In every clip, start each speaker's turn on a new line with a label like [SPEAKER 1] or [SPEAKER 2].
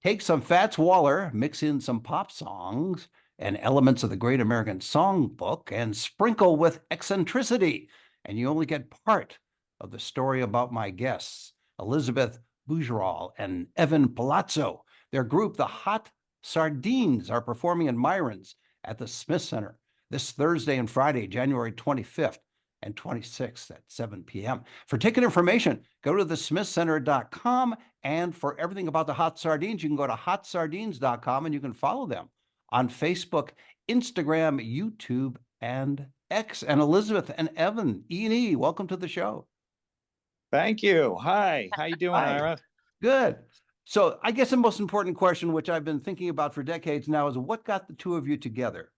[SPEAKER 1] Take some Fats Waller, mix in some pop songs and elements of the Great American Songbook, and sprinkle with eccentricity. And you only get part of the story about my guests, Elizabeth Bougerol and Evan Palazzo. Their group, the Hot Sardines, are performing in Myron's at the Smith Center this Thursday and Friday, January 25th and 26th at 7 p.m. For ticket information, go to thesmithcenter.com. And for everything about the Hot Sardines, you can go to hotsardines.com and you can follow them on Facebook, Instagram, YouTube, and X. And Elizabeth and Evan, E&E, welcome to the show.
[SPEAKER 2] Thank you. Hi. How you doing,
[SPEAKER 1] Hi.
[SPEAKER 2] Ira?
[SPEAKER 1] Good. So I guess the most important question, which I've been thinking about for decades now, is what got the two of you together?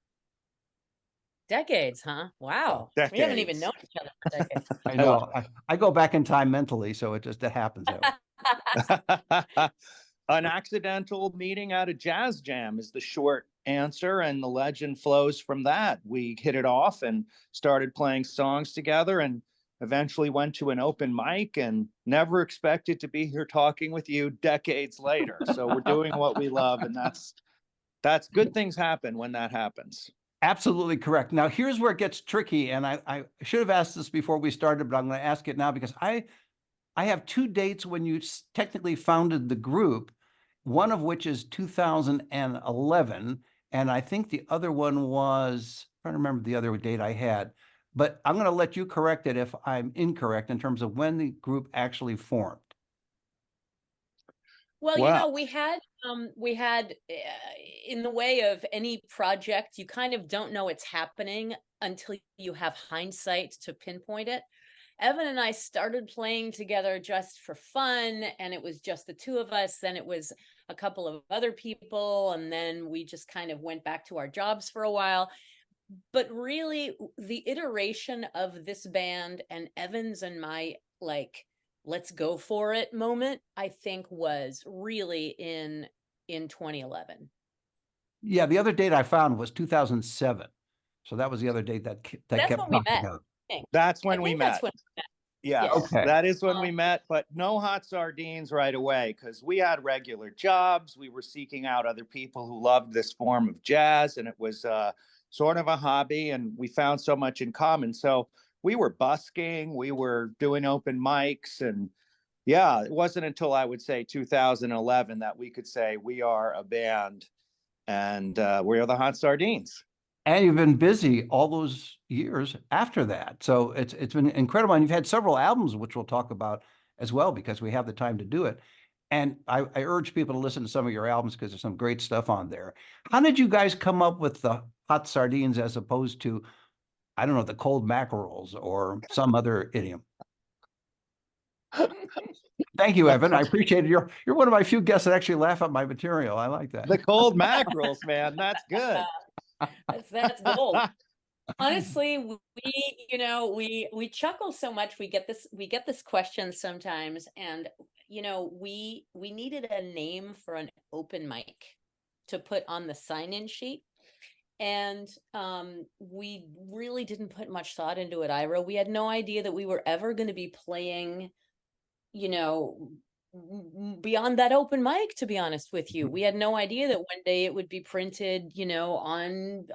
[SPEAKER 3] Decades, huh? Wow.
[SPEAKER 2] Decades.
[SPEAKER 3] We haven't even known each other for decades.
[SPEAKER 1] I know. I go back in time mentally, so it happens that way.
[SPEAKER 2] An accidental meeting at a jazz jam is the short answer, and the legend flows from that. We hit it off and started playing songs together, and eventually went to an open mic, and never expected to be here talking with you decades later. So we're doing what we love, and that's good things happen when that happens.
[SPEAKER 1] Absolutely correct. Now, here's where it gets tricky, and I should have asked this before we started, but I'm going to ask it now because I have two dates when you technically founded the group, one of which is 2011, and I think the other one was, I'm trying to remember the other date I had, but I'm going to let you correct it if I'm incorrect in terms of when the group actually formed.
[SPEAKER 3] Well, you know, we had in the way of any project, you kind of don't know it's happening until you have hindsight to pinpoint it. Evan and I started playing together just for fun, and it was just the two of us. Then it was a couple of other people, and then we just kind of went back to our jobs for a while. But really, the iteration of this band and Evan's and my, like, let's go for it moment, I think was really in 2011.
[SPEAKER 1] Yeah, the other date I found was 2007. So that was the other date that
[SPEAKER 3] That's
[SPEAKER 1] kept
[SPEAKER 3] when we met.
[SPEAKER 1] together.
[SPEAKER 2] That's when we met.
[SPEAKER 3] That's when we met.
[SPEAKER 2] Yeah,
[SPEAKER 3] Yes.
[SPEAKER 1] Okay.
[SPEAKER 2] That is when we met, but no Hot Sardines right away, because we had regular jobs. We were seeking out other people who loved this form of jazz, and it was sort of a hobby, and we found so much in common. So we were busking, we were doing open mics, and yeah, it wasn't until I would say 2011 that we could say we are a band, and we are the Hot Sardines.
[SPEAKER 1] And you've been busy all those years after that. So it's been incredible. And you've had several albums, which we'll talk about as well, because we have the time to do it. And I urge people to listen to some of your albums because there's some great stuff on there. How did you guys come up with the Hot Sardines as opposed to, I don't know, the cold mackerels or some other idiom? Thank you, Evan. I appreciate it. You're one of my few guests that actually laugh at my material. I like that.
[SPEAKER 2] The cold mackerels, man. That's good.
[SPEAKER 3] That's gold. Honestly, we chuckle so much. We get this question sometimes, and we needed a name for an open mic to put on the sign-in sheet, and we really didn't put much thought into it, Ira. We had no idea that we were ever going to be playing, beyond that open mic, to be honest with you. We had no idea that one day it would be printed, on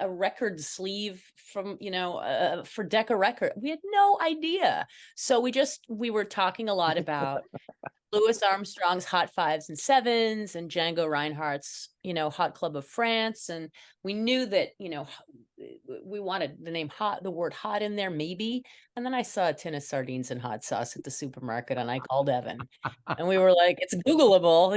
[SPEAKER 3] a record sleeve from, for Decca Record. We had no idea. So we were talking a lot about Louis Armstrong's Hot Fives and Sevens and Django Reinhardt's, Hot Club of France. And we knew that, we wanted the name hot, the word hot in there, maybe. And then I saw a tin of sardines and hot sauce at the supermarket, and I called Evan, and we were like, it's Googleable,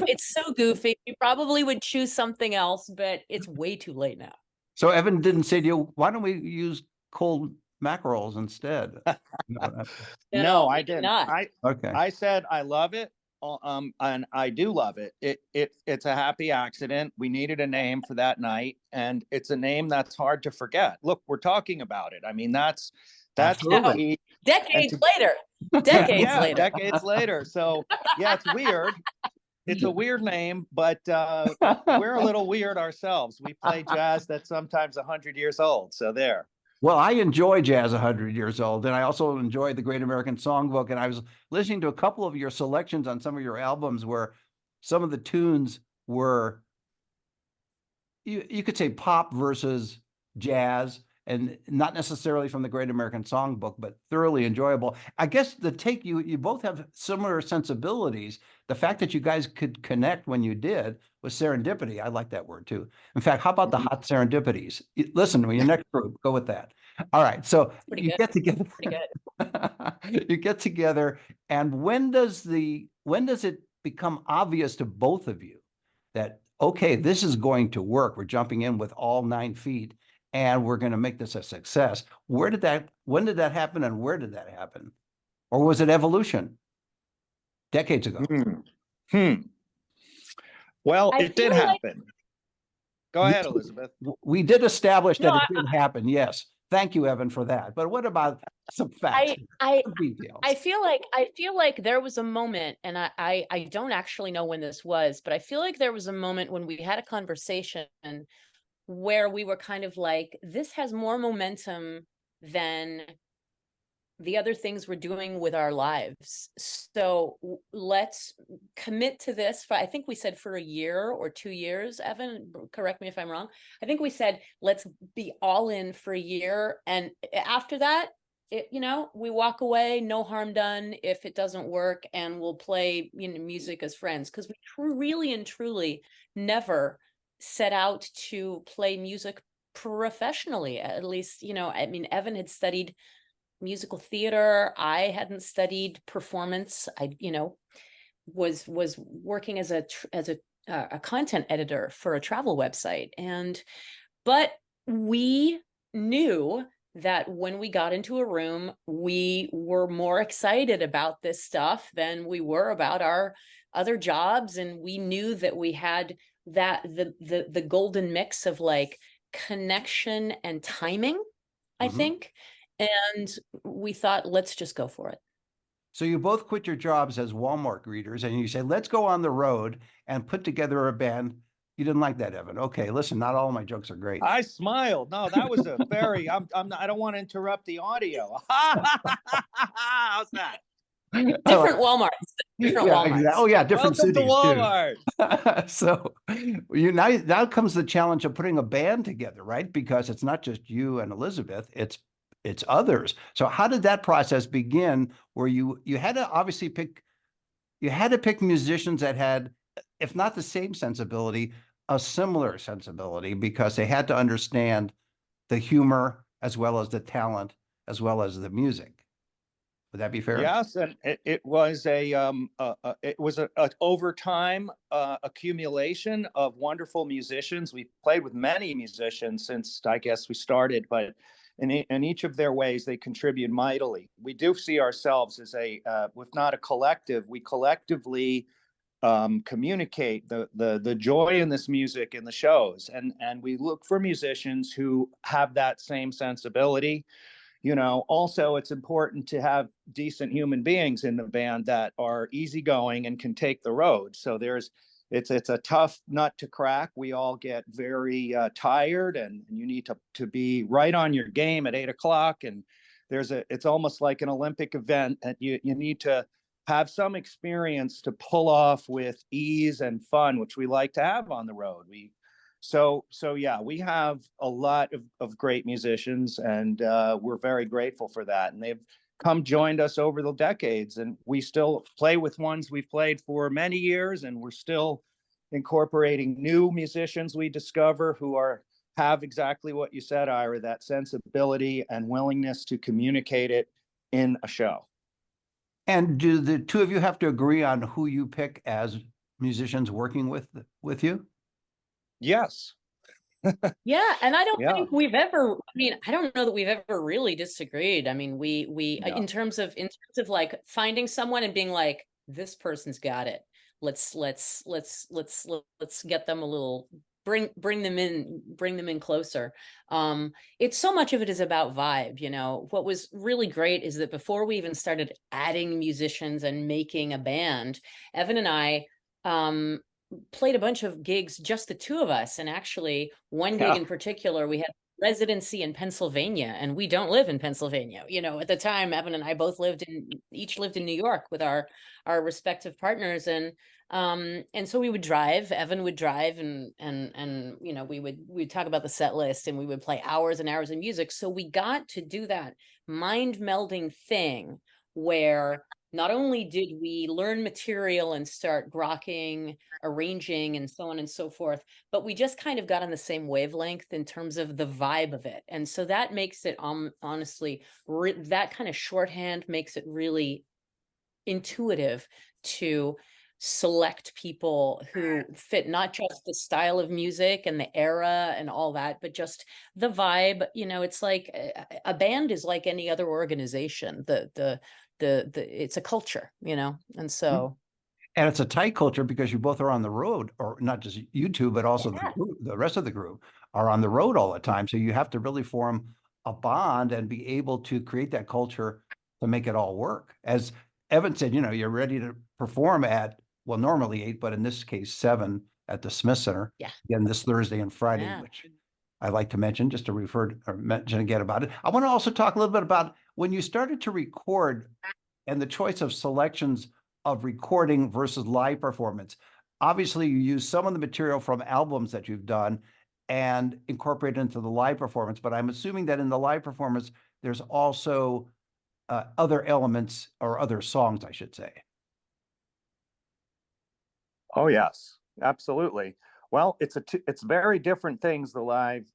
[SPEAKER 3] it's so goofy. We probably would choose something else, but it's way too late now.
[SPEAKER 1] So Evan didn't say to you, why don't we use cold mackerels instead?
[SPEAKER 2] No, I didn't.
[SPEAKER 1] Okay.
[SPEAKER 2] I said I love it, and I do love it. It's a happy accident. We needed a name for that night, and it's a name that's hard to forget. Look, we're talking about it. I mean, that's
[SPEAKER 1] Absolutely.
[SPEAKER 3] Decades later.
[SPEAKER 2] Decades later. So yeah, it's weird. It's a weird name, but we're a little weird ourselves. We play jazz that's sometimes 100 years old. So there.
[SPEAKER 1] Well, I enjoy Jazz 100 Years Old, and I also enjoy the Great American Songbook. And I was listening to a couple of your selections on some of your albums where some of the tunes were, you could say pop versus jazz, and not necessarily from the Great American Songbook, but thoroughly enjoyable. I guess the take you both have similar sensibilities. The fact that you guys could connect when you did was serendipity. I like that word too. In fact, how about the Hot Serendipities? Listen, when your next group, go with that. All right, so
[SPEAKER 3] Pretty
[SPEAKER 1] you
[SPEAKER 3] good.
[SPEAKER 1] get together.
[SPEAKER 3] Pretty good.
[SPEAKER 1] You get together, and when does it become obvious to both of you that, okay, this is going to work? We're jumping in with all 9 feet, and we're going to make this a success. When did that happen, and where did that happen? Or was it evolution decades ago?
[SPEAKER 2] Well,
[SPEAKER 3] I
[SPEAKER 2] it did
[SPEAKER 3] feel like-
[SPEAKER 2] happen. Go ahead, Elizabeth.
[SPEAKER 1] We did establish
[SPEAKER 3] No,
[SPEAKER 1] that it did happen. Yes. Thank you, Evan, for that. But what about some facts? Some details.
[SPEAKER 3] I feel like there was a moment, and I don't actually know when this was, but I feel like there was a moment when we had a conversation where we were kind of like, this has more momentum than the other things we're doing with our lives. So let's commit to this for, I think we said for a year or 2 years, Evan, correct me if I'm wrong. I think we said, let's be all in for a year. And after that, we walk away, no harm done if it doesn't work, and we'll play, music as friends. Because we really and truly never set out to play music professionally. At least, Evan had studied musical theater. I hadn't studied performance. I, was working as a content editor for a travel website. But we knew that when we got into a room, we were more excited about this stuff than we were about our other jobs. And we knew that we had the golden mix of like connection and timing, I think. And we thought, let's just go for it.
[SPEAKER 1] So you both quit your jobs as Walmart greeters, and you say, let's go on the road and put together a band. You didn't like that, Evan. Okay, listen, not all my jokes are great.
[SPEAKER 2] I smiled. No, that was a very, I don't want to interrupt the audio. How's that?
[SPEAKER 3] Different Walmarts. Different Walmarts.
[SPEAKER 1] Oh yeah, different
[SPEAKER 2] Welcome
[SPEAKER 1] cities
[SPEAKER 2] to Walmart.
[SPEAKER 1] too. So now comes the challenge of putting a band together, right? Because it's not just you and Elizabeth, it's others. So how did that process begin, where you had to obviously pick musicians that had, if not the same sensibility, a similar sensibility, because they had to understand the humor as well as the talent as well as the music. Would that be fair?
[SPEAKER 2] Yes, and it was a over time accumulation of wonderful musicians. We played with many musicians since, I guess, we started, but in each of their ways, they contribute mightily. We do see ourselves as if not a collective, we collectively communicate the joy in this music in the shows, and we look for musicians who have that same sensibility. Also, it's important to have decent human beings in the band that are easygoing and can take the road. So it's a tough nut to crack. We all get very tired, and you need to be right on your game at 8 o'clock. And it's almost like an Olympic event, and you need to have some experience to pull off with ease and fun, which we like to have on the road. So yeah, we have a lot of great musicians, and we're very grateful for that. And they've joined us over the decades, and we still play with ones we've played for many years, and we're still incorporating new musicians we discover who have exactly what you said, Ira, that sensibility and willingness to communicate it in a show.
[SPEAKER 1] And do the two of you have to agree on who you pick as musicians working with you?
[SPEAKER 2] Yes.
[SPEAKER 3] Yeah, and I don't think we've ever, I don't know that we've ever really disagreed. We
[SPEAKER 2] No.
[SPEAKER 3] in terms of like finding someone and being like, this person's got it. Let's get them a little, bring them in closer. It's so much of it is about vibe. What was really great is that before we even started adding musicians and making a band, Evan and I played a bunch of gigs, just the two of us. And actually one gig in particular, we residency in Pennsylvania, and we don't live in Pennsylvania. You know, at the time, Evan and I both each lived in New York with our respective partners, and so we would drive. Evan would drive, and you know, we'd talk about the set list, and we would play hours and hours of music. So we got to do that mind melding thing where not only did we learn material and start grokking, arranging, and so on and so forth, but we just kind of got on the same wavelength in terms of the vibe of it. And so that makes it honestly, that kind of shorthand makes it really intuitive to select people who fit not just the style of music and the era and all that, but just the vibe. You know, it's like a band is like any other organization. It's a culture, you know, and so.
[SPEAKER 1] And it's a tight culture because you both are on the road, or not just you two, but also
[SPEAKER 3] Yeah.
[SPEAKER 1] the rest of the group are on the road all the time. So you have to really form a bond and be able to create that culture to make it all work. As Evan said, you know, you're ready to perform at, well, normally 8, but in this case 7 at the Smith Center.
[SPEAKER 3] Yeah.
[SPEAKER 1] Again, this Thursday and Friday,
[SPEAKER 3] Yeah.
[SPEAKER 1] which I like to mention just to refer to, or mention again about it. I want to also talk a little bit about when you started to record and the choice of selections of recording versus live performance. Obviously, you use some of the material from albums that you've done and incorporate it into the live performance, but I'm assuming that in the live performance, there's also other elements or other songs, I should say.
[SPEAKER 2] Oh yes, absolutely. Well, it's very different things, the live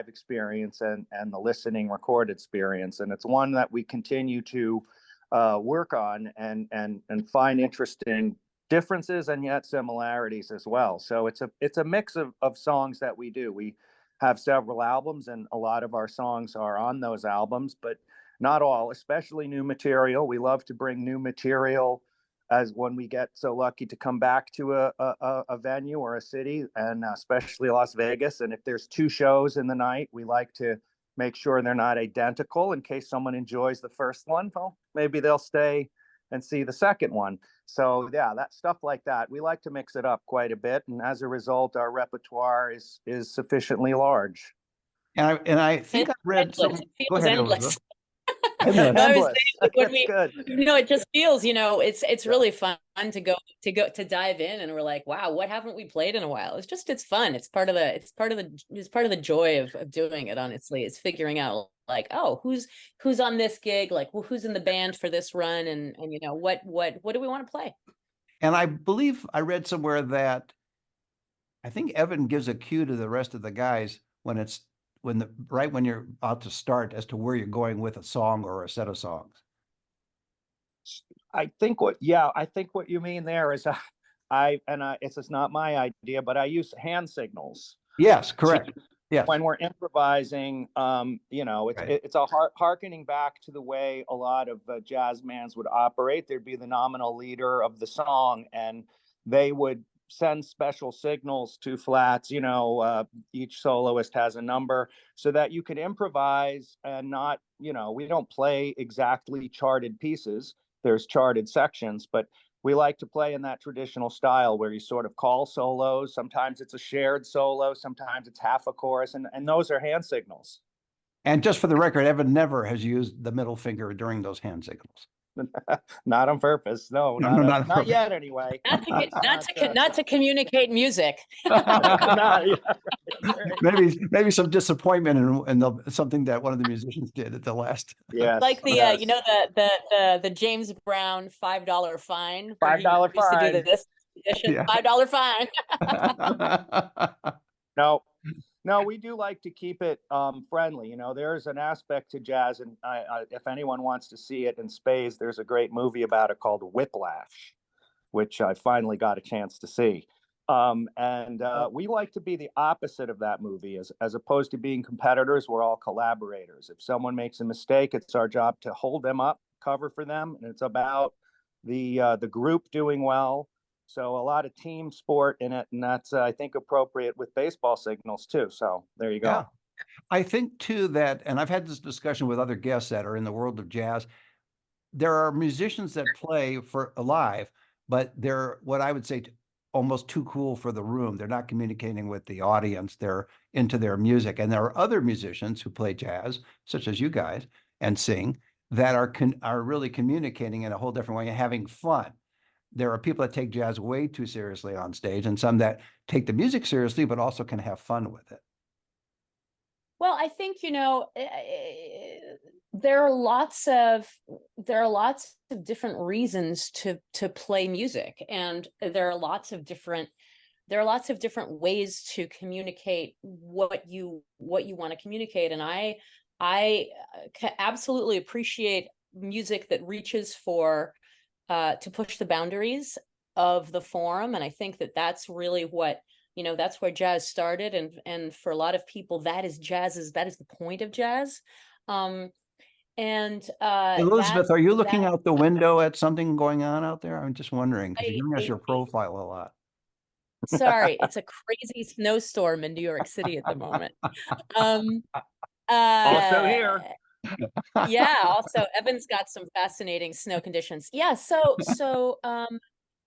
[SPEAKER 2] experience and the listening record experience, and it's one that we continue to work on and find interesting differences and yet similarities as well. So it's a mix of songs that we do. We have several albums, and a lot of our songs are on those albums, but not all, especially new material. We love to bring new material as when we get so lucky to come back to a venue or a city, and especially Las Vegas. And if there's 2 shows in the night, we like to make sure they're not identical in case someone enjoys the first one. Well, maybe they'll stay and see the second one. So yeah, that stuff like that. We like to mix it up quite a bit, and as a result, our repertoire is sufficiently large.
[SPEAKER 1] And I think I read some.
[SPEAKER 3] It
[SPEAKER 1] Go
[SPEAKER 3] feels
[SPEAKER 1] ahead,
[SPEAKER 3] endless.
[SPEAKER 1] Elizabeth.
[SPEAKER 3] I was
[SPEAKER 2] Endless.
[SPEAKER 3] saying, when
[SPEAKER 2] That's good.
[SPEAKER 3] you know, it just feels, you know, it's really fun to dive in, and we're like, wow, what haven't we played in a while? It's fun. It's part of the joy of doing it. Honestly, it's figuring out like, oh, who's on this gig, like, well, who's in the band for this run, and you know, what do we want to play?
[SPEAKER 1] And I believe I read somewhere that I think Evan gives a cue to the rest of the guys when when you're about to start as to where you're going with a song or a set of songs.
[SPEAKER 2] I think what you mean there is it's not my idea, but I use hand signals.
[SPEAKER 1] Yes, correct. Yes.
[SPEAKER 2] When we're improvising, you know, it's a harkening back to the way a lot of jazz bands would operate. There'd be the nominal leader of the song, and they would send special signals to flats. You know, each soloist has a number so that you can improvise and not, you know, we don't play exactly charted pieces. There's charted sections, but we like to play in that traditional style where you sort of call solos. Sometimes it's a shared solo, sometimes it's half a chorus, and those are hand signals.
[SPEAKER 1] And just for the record, Evan never has used the middle finger during those hand signals.
[SPEAKER 2] Not on purpose. No, not yet anyway.
[SPEAKER 3] Not to communicate music.
[SPEAKER 1] Maybe some disappointment in something that one of the musicians did at the last.
[SPEAKER 2] Yes.
[SPEAKER 3] Like the you know, the James Brown $5 fine.
[SPEAKER 2] $5 fine.
[SPEAKER 3] To do this edition,
[SPEAKER 1] Yeah.
[SPEAKER 3] $5 fine.
[SPEAKER 2] No, we do like to keep it friendly. You know, there's an aspect to jazz, and if anyone wants to see it in spades, there's a great movie about it called Whiplash, which I finally got a chance to see. We like to be the opposite of that movie. As opposed to being competitors, we're all collaborators. If someone makes a mistake, it's our job to hold them up, cover for them, and it's about the group doing well. So a lot of team sport in it, and that's I think appropriate with baseball signals too. So there you go.
[SPEAKER 1] Yeah. I think too that, and I've had this discussion with other guests that are in the world of jazz. There are musicians that play for live, but they're what I would say almost too cool for the room. They're not communicating with the audience. They're into their music. And there are other musicians who play jazz, such as you guys, and sing, that are really communicating in a whole different way and having fun. There are people that take jazz way too seriously on stage, and some that take the music seriously, but also can have fun with it.
[SPEAKER 3] Well, I think, there are lots of different reasons to play music, and there are lots of different ways to communicate what you want to communicate. And I absolutely appreciate music that reaches for to push the boundaries of the form, and I think that that's really what, that's where jazz started, and for a lot of people that is the point of jazz. And
[SPEAKER 1] Elizabeth, are you looking out the window at something going on out there? I'm just wondering, because you're giving us your
[SPEAKER 3] I
[SPEAKER 1] profile a lot.
[SPEAKER 3] sorry, it's a crazy snowstorm in New York City at the moment.
[SPEAKER 2] Also here.
[SPEAKER 3] Yeah, also Evan's got some fascinating snow conditions. Yeah, so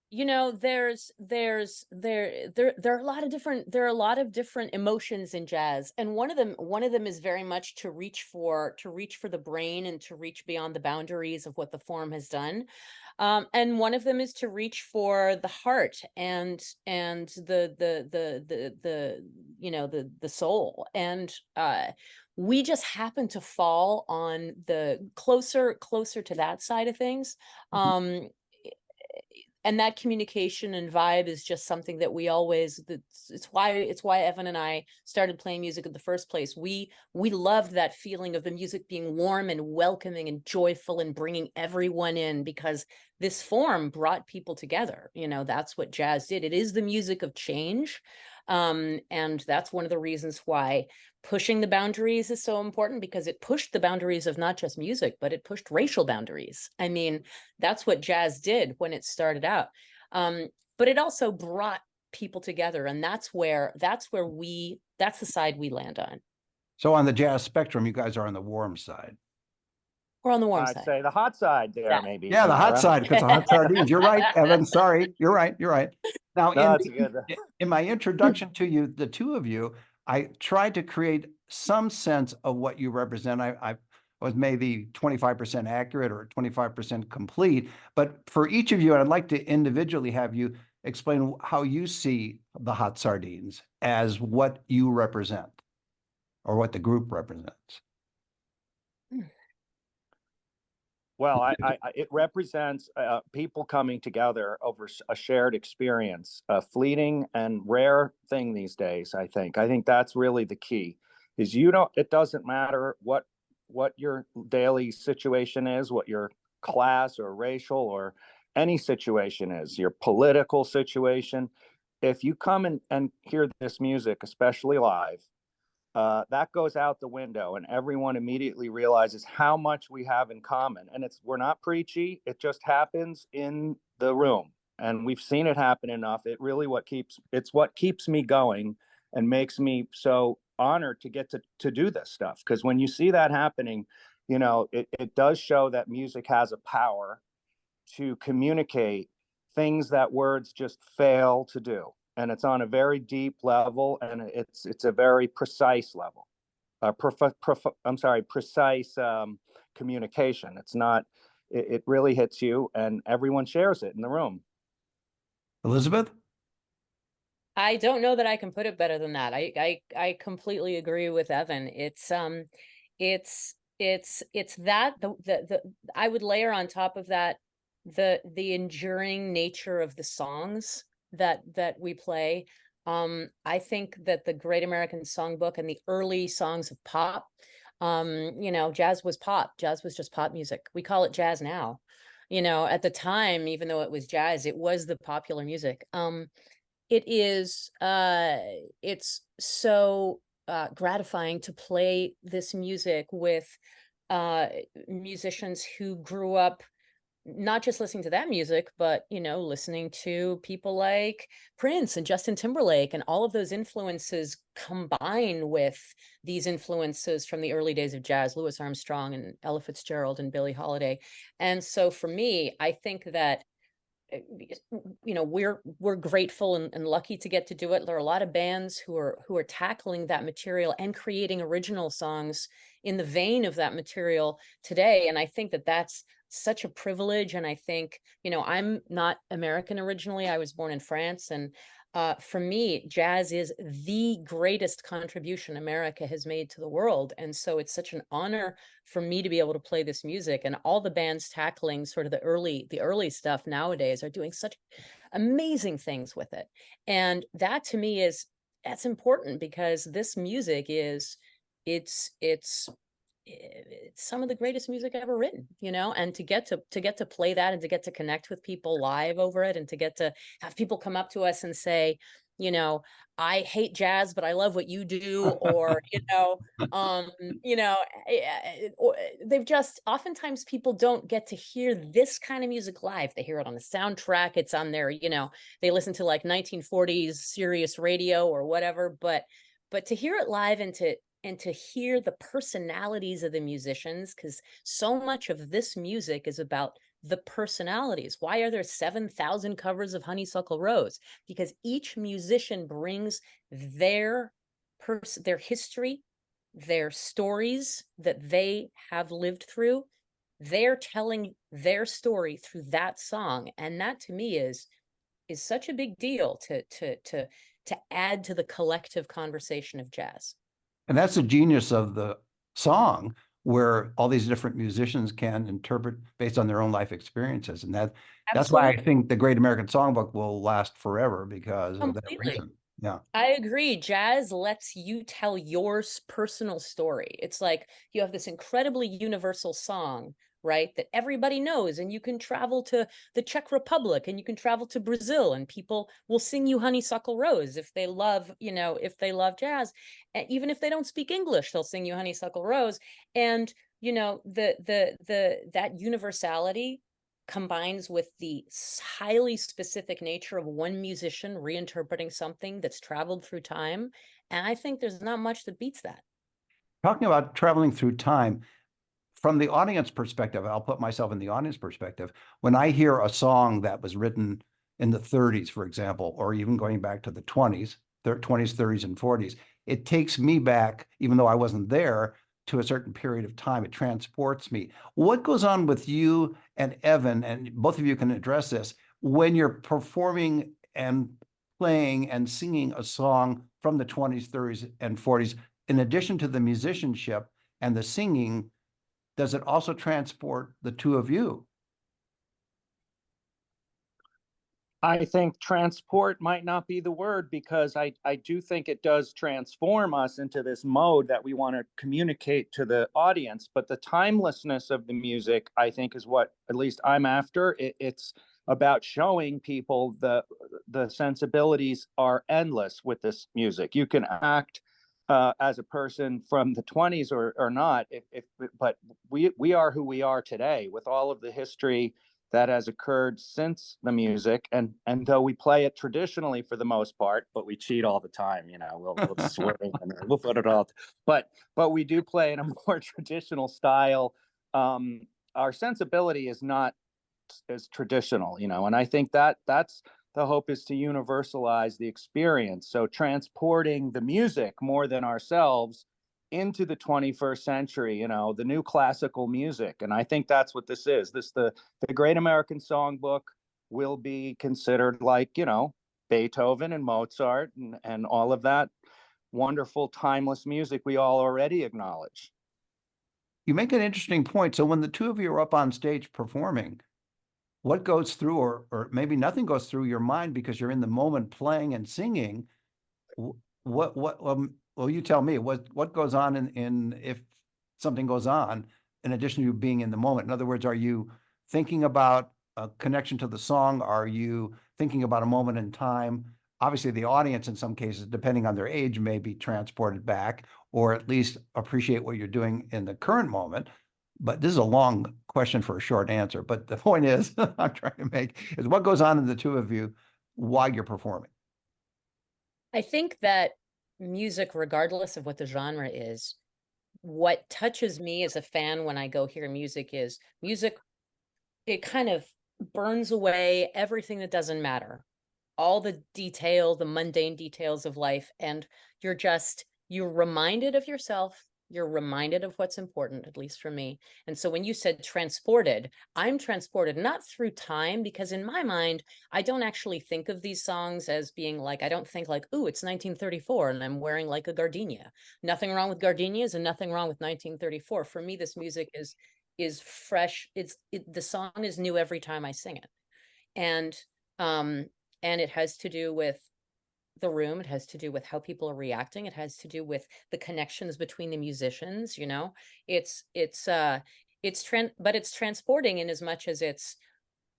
[SPEAKER 3] there's there are a lot of different emotions in jazz, and one of them is very much to reach for the brain and to reach beyond the boundaries of what the form has done. And one of them is to reach for the heart and the soul. And we just happen to fall on the closer to that side of things. And that communication and vibe is just something that we always, it's why Evan and I started playing music in the first place. We loved that feeling of the music being warm and welcoming and joyful and bringing everyone in, because this form brought people together. That's what jazz did. It is the music of change. And that's one of the reasons why pushing the boundaries is so important, because it pushed the boundaries of not just music, but it pushed racial boundaries. I mean, that's what jazz did when it started out. But it also brought people together, and that's the side we land on.
[SPEAKER 1] So on the jazz spectrum, you guys are on the warm side.
[SPEAKER 3] We're on the warm
[SPEAKER 2] I'd
[SPEAKER 3] side.
[SPEAKER 2] say the hot side there,
[SPEAKER 3] Yeah.
[SPEAKER 2] maybe.
[SPEAKER 1] Yeah, the hot
[SPEAKER 2] Myra.
[SPEAKER 1] side, because the hot sardines. You're right, Evan. Sorry, you're right. Now,
[SPEAKER 2] No, it's good.
[SPEAKER 1] in my introduction to you, the two of you, I tried to create some sense of what you represent. I was maybe 25% accurate or 25% complete, but for each of you, I'd like to individually have you explain how you see the Hot Sardines as what you represent or what the group represents.
[SPEAKER 2] Well, it represents people coming together over a shared experience, a fleeting and rare thing these days. I think that's really the key. Is it doesn't matter what your daily situation is, what your class or racial or any situation is, your political situation. If you come and hear this music, especially live, that goes out the window, and everyone immediately realizes how much we have in common. And we're not preachy. It just happens in the room, and we've seen it happen enough. It's what keeps me going and makes me so honored to get to do this stuff. Because when you see that happening, it does show that music has a power to communicate things that words just fail to do. And it's on a very deep level, and it's a very precise level. Precise communication. It's not. It really hits you, and everyone shares it in the room.
[SPEAKER 1] Elizabeth?
[SPEAKER 3] I don't know that I can put it better than that. I completely agree with Evan. It's that the I would layer on top of that the enduring nature of the songs that we play. I think that the Great American Songbook and the early songs of pop, jazz was pop. Jazz was just pop music. We call it jazz now. At the time, even though it was jazz, it was the popular music. It's so gratifying to play this music with musicians who grew up not just listening to that music, but listening to people like Prince and Justin Timberlake, and all of those influences combine with these influences from the early days of jazz, Louis Armstrong and Ella Fitzgerald and Billie Holiday. And so for me, I think that you know, we're grateful and lucky to get to do it. There are a lot of bands who are tackling that material and creating original songs in the vein of that material today. And I think that that's such a privilege. And I think, you know, I'm not American originally. I was born in France, and for me, jazz is the greatest contribution America has made to the world. And so it's such an honor for me to be able to play this music. And all the bands tackling sort of the early stuff nowadays are doing such amazing things with it. And that to me that's important, because this music is it's some of the greatest music ever written, you know, and to get to play that, and to get to connect with people live over it, and to get to have people come up to us and say, you know, I hate jazz, but I love what you do, or, um, you know, or they've just, oftentimes people don't get to hear this kind of music live. They hear it on the soundtrack. It's on their, you know, they listen to like 1940s Sirius radio or whatever, but to hear it live, and to hear the personalities of the musicians, because so much of this music is about the personalities. Why are there 7,000 covers of Honeysuckle Rose? Because each musician brings their their history, their stories that they have lived through. They're telling their story through that song, and that to me is such a big deal to add to the collective conversation of jazz.
[SPEAKER 1] And that's the genius of the song, where all these different musicians can interpret based on their own life experiences. And that's why I
[SPEAKER 3] Absolutely.
[SPEAKER 1] think the Great American Songbook will last forever, because of that
[SPEAKER 3] Completely.
[SPEAKER 1] reason. Yeah.
[SPEAKER 3] I agree. Jazz lets you tell your personal story. It's like you have this incredibly universal song, right, that everybody knows, and you can travel to the Czech Republic, and you can travel to Brazil, and people will sing you Honeysuckle Rose if they love, you know, if they love jazz. And even if they don't speak English, they'll sing you Honeysuckle Rose. And, you know, that universality combines with the highly specific nature of one musician reinterpreting something that's traveled through time. And I think there's not much that beats that.
[SPEAKER 1] Talking about traveling through time, from the audience perspective, I'll put myself in the audience perspective. When I hear a song that was written in the 30s, for example, or even going back to the 20s, 30s, and 40s, it takes me back, even though I wasn't there, to a certain period of time. It transports me. What goes on with you and Evan, and both of you can address this, when you're performing and playing and singing a song from the 20s, 30s, and 40s, in addition to the musicianship and the singing, does it also transport the two of you?
[SPEAKER 2] I think transport might not be the word, because I do think it does transform us into this mode that we want to communicate to the audience. But the timelessness of the music, I think, is what at least I'm after. It's about showing people the sensibilities are endless with this music. You can act as a person from the 20s or not, but we are who we are today, with all of the history that has occurred since the music. And though we play it traditionally for the most part, but we cheat all the time, you know, we'll swing and we'll put it all, but we do play in a more traditional style. Our sensibility is not as traditional, you know, and I think that's the hope, is to universalize the experience. So transporting the music more than ourselves into the 21st century, you know, the new classical music. And I think that's what this is. The Great American Songbook will be considered like, you know, Beethoven and Mozart and all of that wonderful, timeless music we all already acknowledge.
[SPEAKER 1] You make an interesting point. So when the two of you are up on stage performing, what goes through, or maybe nothing goes through your mind because you're in the moment playing and singing? Well, you tell me what goes on in if something goes on in addition to you being in the moment. In other words, are you thinking about a connection to the song? Are you thinking about a moment in time? Obviously, the audience in some cases, depending on their age, may be transported back, or at least appreciate what you're doing in the current moment. But this is a long question for a short answer. But the point is, I'm trying to make, is what goes on in the two of you while you're performing?
[SPEAKER 3] I think that music, regardless of what the genre is, what touches me as a fan when I go hear music is music. It kind of burns away everything that doesn't matter, all the detail, the mundane details of life, and you're reminded of yourself. You're reminded of what's important, at least for me. And so when you said transported, I'm transported not through time, because in my mind, I don't actually think of these songs as being like, I don't think like, ooh, it's 1934 and I'm wearing like a gardenia. Nothing wrong with gardenias and nothing wrong with 1934. For me, this music is fresh. The song is new every time I sing it. And it has to do with the room. It has to do with how people are reacting. It has to do with the connections between the musicians. But it's transporting in as much as it's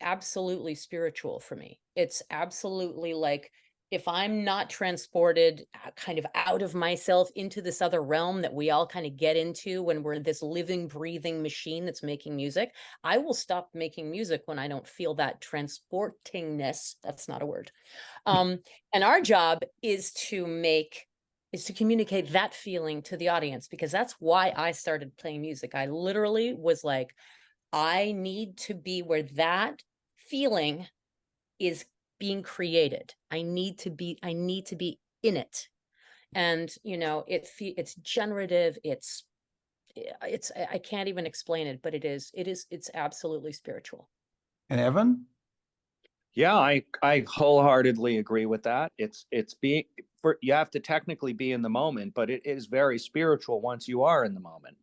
[SPEAKER 3] absolutely spiritual for me. It's absolutely like, if I'm not transported kind of out of myself into this other realm that we all kind of get into when we're this living, breathing machine that's making music, I will stop making music when I don't feel that transportingness. That's not a word. And our job is to communicate that feeling to the audience, because that's why I started playing music. I literally was like, I need to be where that feeling is being created. I need to be in it. And it's generative. I can't even explain it, but it's absolutely spiritual.
[SPEAKER 1] And Evan?
[SPEAKER 2] Yeah, I wholeheartedly agree with that. You have to technically be in the moment, but it is very spiritual once you are in the moment.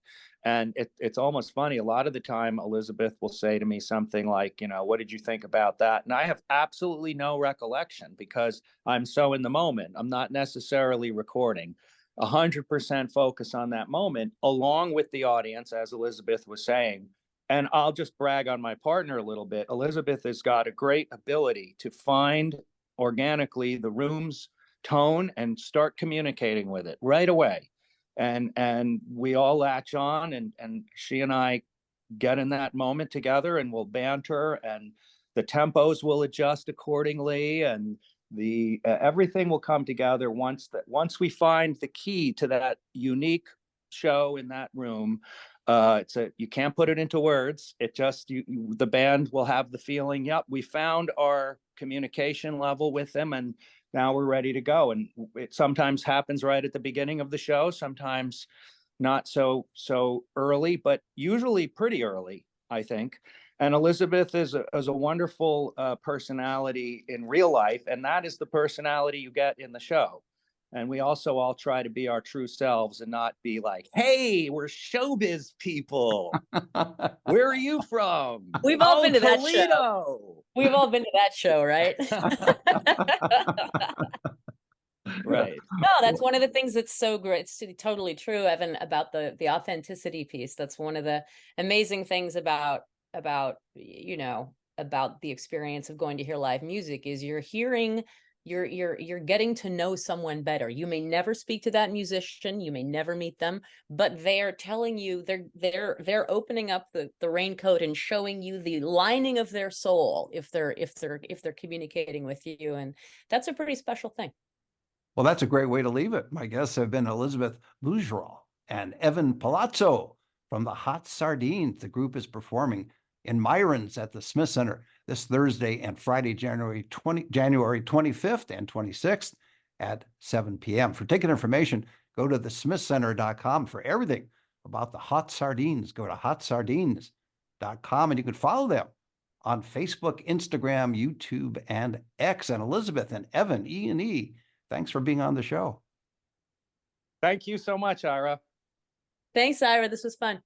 [SPEAKER 2] And it's almost funny. A lot of the time, Elizabeth will say to me something like, what did you think about that? And I have absolutely no recollection, because I'm so in the moment. I'm not necessarily recording. 100% focus on that moment, along with the audience, as Elizabeth was saying. And I'll just brag on my partner a little bit. Elizabeth has got a great ability to find organically the room's tone and start communicating with it right away. And we all latch on, and she and I get in that moment together, and we'll banter, and the tempos will adjust accordingly, and the everything will come together once we find the key to that unique show in that room. You can't put it into words. The band will have the feeling, yep, we found our communication level with them, and now we're ready to go. And it sometimes happens right at the beginning of the show, sometimes not so early, but usually pretty early, I think. And Elizabeth is a wonderful personality in real life, and that is the personality you get in the show. And we also all try to be our true selves and not be like, hey, we're showbiz people. Where are you from?
[SPEAKER 3] We've all been to that
[SPEAKER 2] Toledo.
[SPEAKER 3] show. We've all been to that show, right?
[SPEAKER 2] Right.
[SPEAKER 3] No, that's one of the things that's so great. It's totally true, Evan, about the authenticity piece. That's one of the amazing things about the experience of going to hear live music, is you're getting to know someone better. You may never speak to that musician, you may never meet them, but they're telling you, they're opening up the raincoat and showing you the lining of their soul if they're communicating with you. And that's a pretty special thing.
[SPEAKER 1] Well, that's a great way to leave it. My guests have been Elizabeth Bougerol and Evan Palazzo from the Hot Sardines. The group is performing in Myron's at the Smith Center this Thursday and Friday, January 25th and 26th at 7 p.m. For ticket information, go to thesmithcenter.com. For everything about the Hot Sardines, go to hotsardines.com, and you can follow them on Facebook, Instagram, YouTube, and X. And Elizabeth and Evan, E&E, thanks for being on the show.
[SPEAKER 2] Thank you so much, Ira.
[SPEAKER 3] Thanks, Ira. This was fun.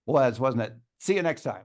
[SPEAKER 1] Was, wasn't it? See you next time.